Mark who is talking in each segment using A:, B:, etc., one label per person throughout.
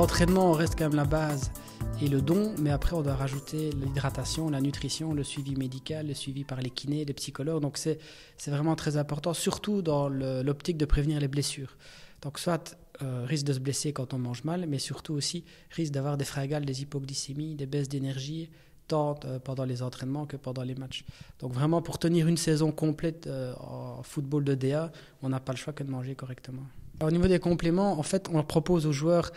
A: L'entraînement reste quand même la base et le don, mais après on doit rajouter l'hydratation, la nutrition, le suivi médical, le suivi par les kinés, les psychologues. Donc c'est vraiment très important, surtout dans l'optique de prévenir les blessures. Donc soit risque de se blesser quand on mange mal, mais surtout aussi risque d'avoir des fringales, des hypoglycémies, des baisses d'énergie, tant pendant les entraînements que pendant les matchs. Donc vraiment, pour tenir une saison complète en football de DA, on n'a pas le choix que de manger correctement. Au niveau des compléments, en fait, on propose aux joueurs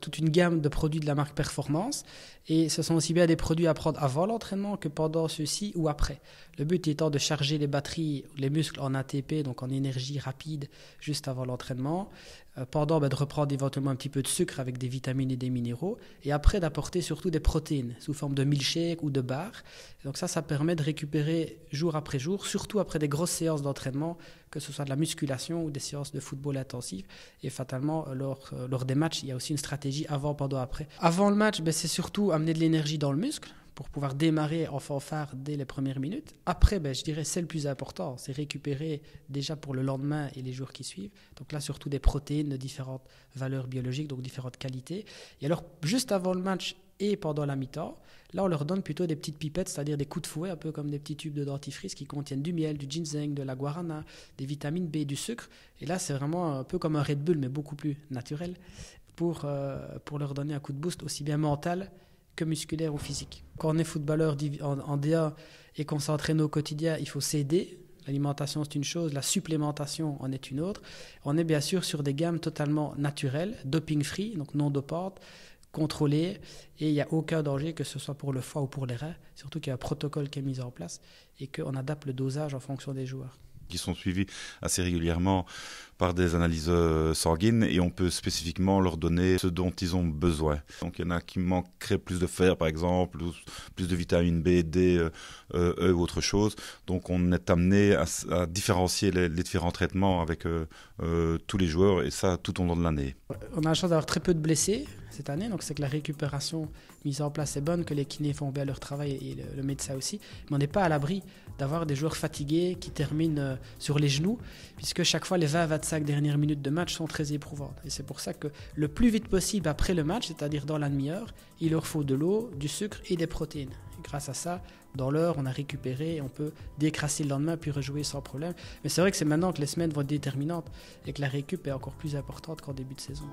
A: toute une gamme de produits de la marque Performance. Et ce sont aussi bien des produits à prendre avant l'entraînement que pendant ceux-ci ou après. Le but étant de charger les batteries, les muscles en ATP, donc en énergie rapide, juste avant l'entraînement. Pendant, de reprendre éventuellement un petit peu de sucre avec des vitamines et des minéraux. Et après, d'apporter surtout des protéines sous forme de milkshake ou de barres. Donc ça permet de récupérer jour après jour, surtout après des grosses séances d'entraînement, que ce soit de la musculation ou des séances de football intensif. Et fatalement, lors des matchs, il y a aussi une stratégie avant, pendant, après. Avant le match, c'est surtout amener de l'énergie dans le muscle pour pouvoir démarrer en fanfare dès les premières minutes. Après, je dirais c'est le plus important, c'est récupérer déjà pour le lendemain et les jours qui suivent. Donc là, surtout des protéines de différentes valeurs biologiques, donc différentes qualités. Et alors, juste avant le match et pendant la mi-temps, là, on leur donne plutôt des petites pipettes, c'est-à-dire des coups de fouet, un peu comme des petits tubes de dentifrice qui contiennent du miel, du ginseng, de la guarana, des vitamines B, du sucre. Et là, c'est vraiment un peu comme un Red Bull, mais beaucoup plus naturel, pour leur donner un coup de boost aussi bien mental que musculaire ou physique. Quand on est footballeur en DA et qu'on s'entraîne au quotidien, il faut s'aider. L'alimentation, c'est une chose, la supplémentation en est une autre. On est bien sûr sur des gammes totalement naturelles, doping-free, donc non dopantes, contrôlées, et il n'y a aucun danger, que ce soit pour le foie ou pour les reins, surtout qu'il y a un protocole qui est mis en place et qu'on adapte le dosage en fonction des joueurs.
B: Qui sont suivis assez régulièrement par des analyses sanguines et on peut spécifiquement leur donner ce dont ils ont besoin. Donc il y en a qui manqueraient plus de fer par exemple, ou plus de vitamine B, D, E ou autre chose. Donc on est amené à différencier les différents traitements avec tous les joueurs et ça tout au long de l'année.
A: On a la chance d'avoir très peu de blessés cette année, donc c'est que la récupération mise en place est bonne, que les kinés font bien leur travail et le médecin aussi. Mais on n'est pas à l'abri d'avoir des joueurs fatigués qui terminent sur les genoux, puisque chaque fois les 20-25 dernières minutes de match sont très éprouvantes. Et c'est pour ça que le plus vite possible après le match, c'est-à-dire dans la demi-heure, il leur faut de l'eau, du sucre et des protéines. Et grâce à ça, dans l'heure, on a récupéré, on peut décrasser le lendemain puis rejouer sans problème. Mais c'est vrai que c'est maintenant que les semaines vont être déterminantes et que la récup est encore plus importante qu'en début de saison.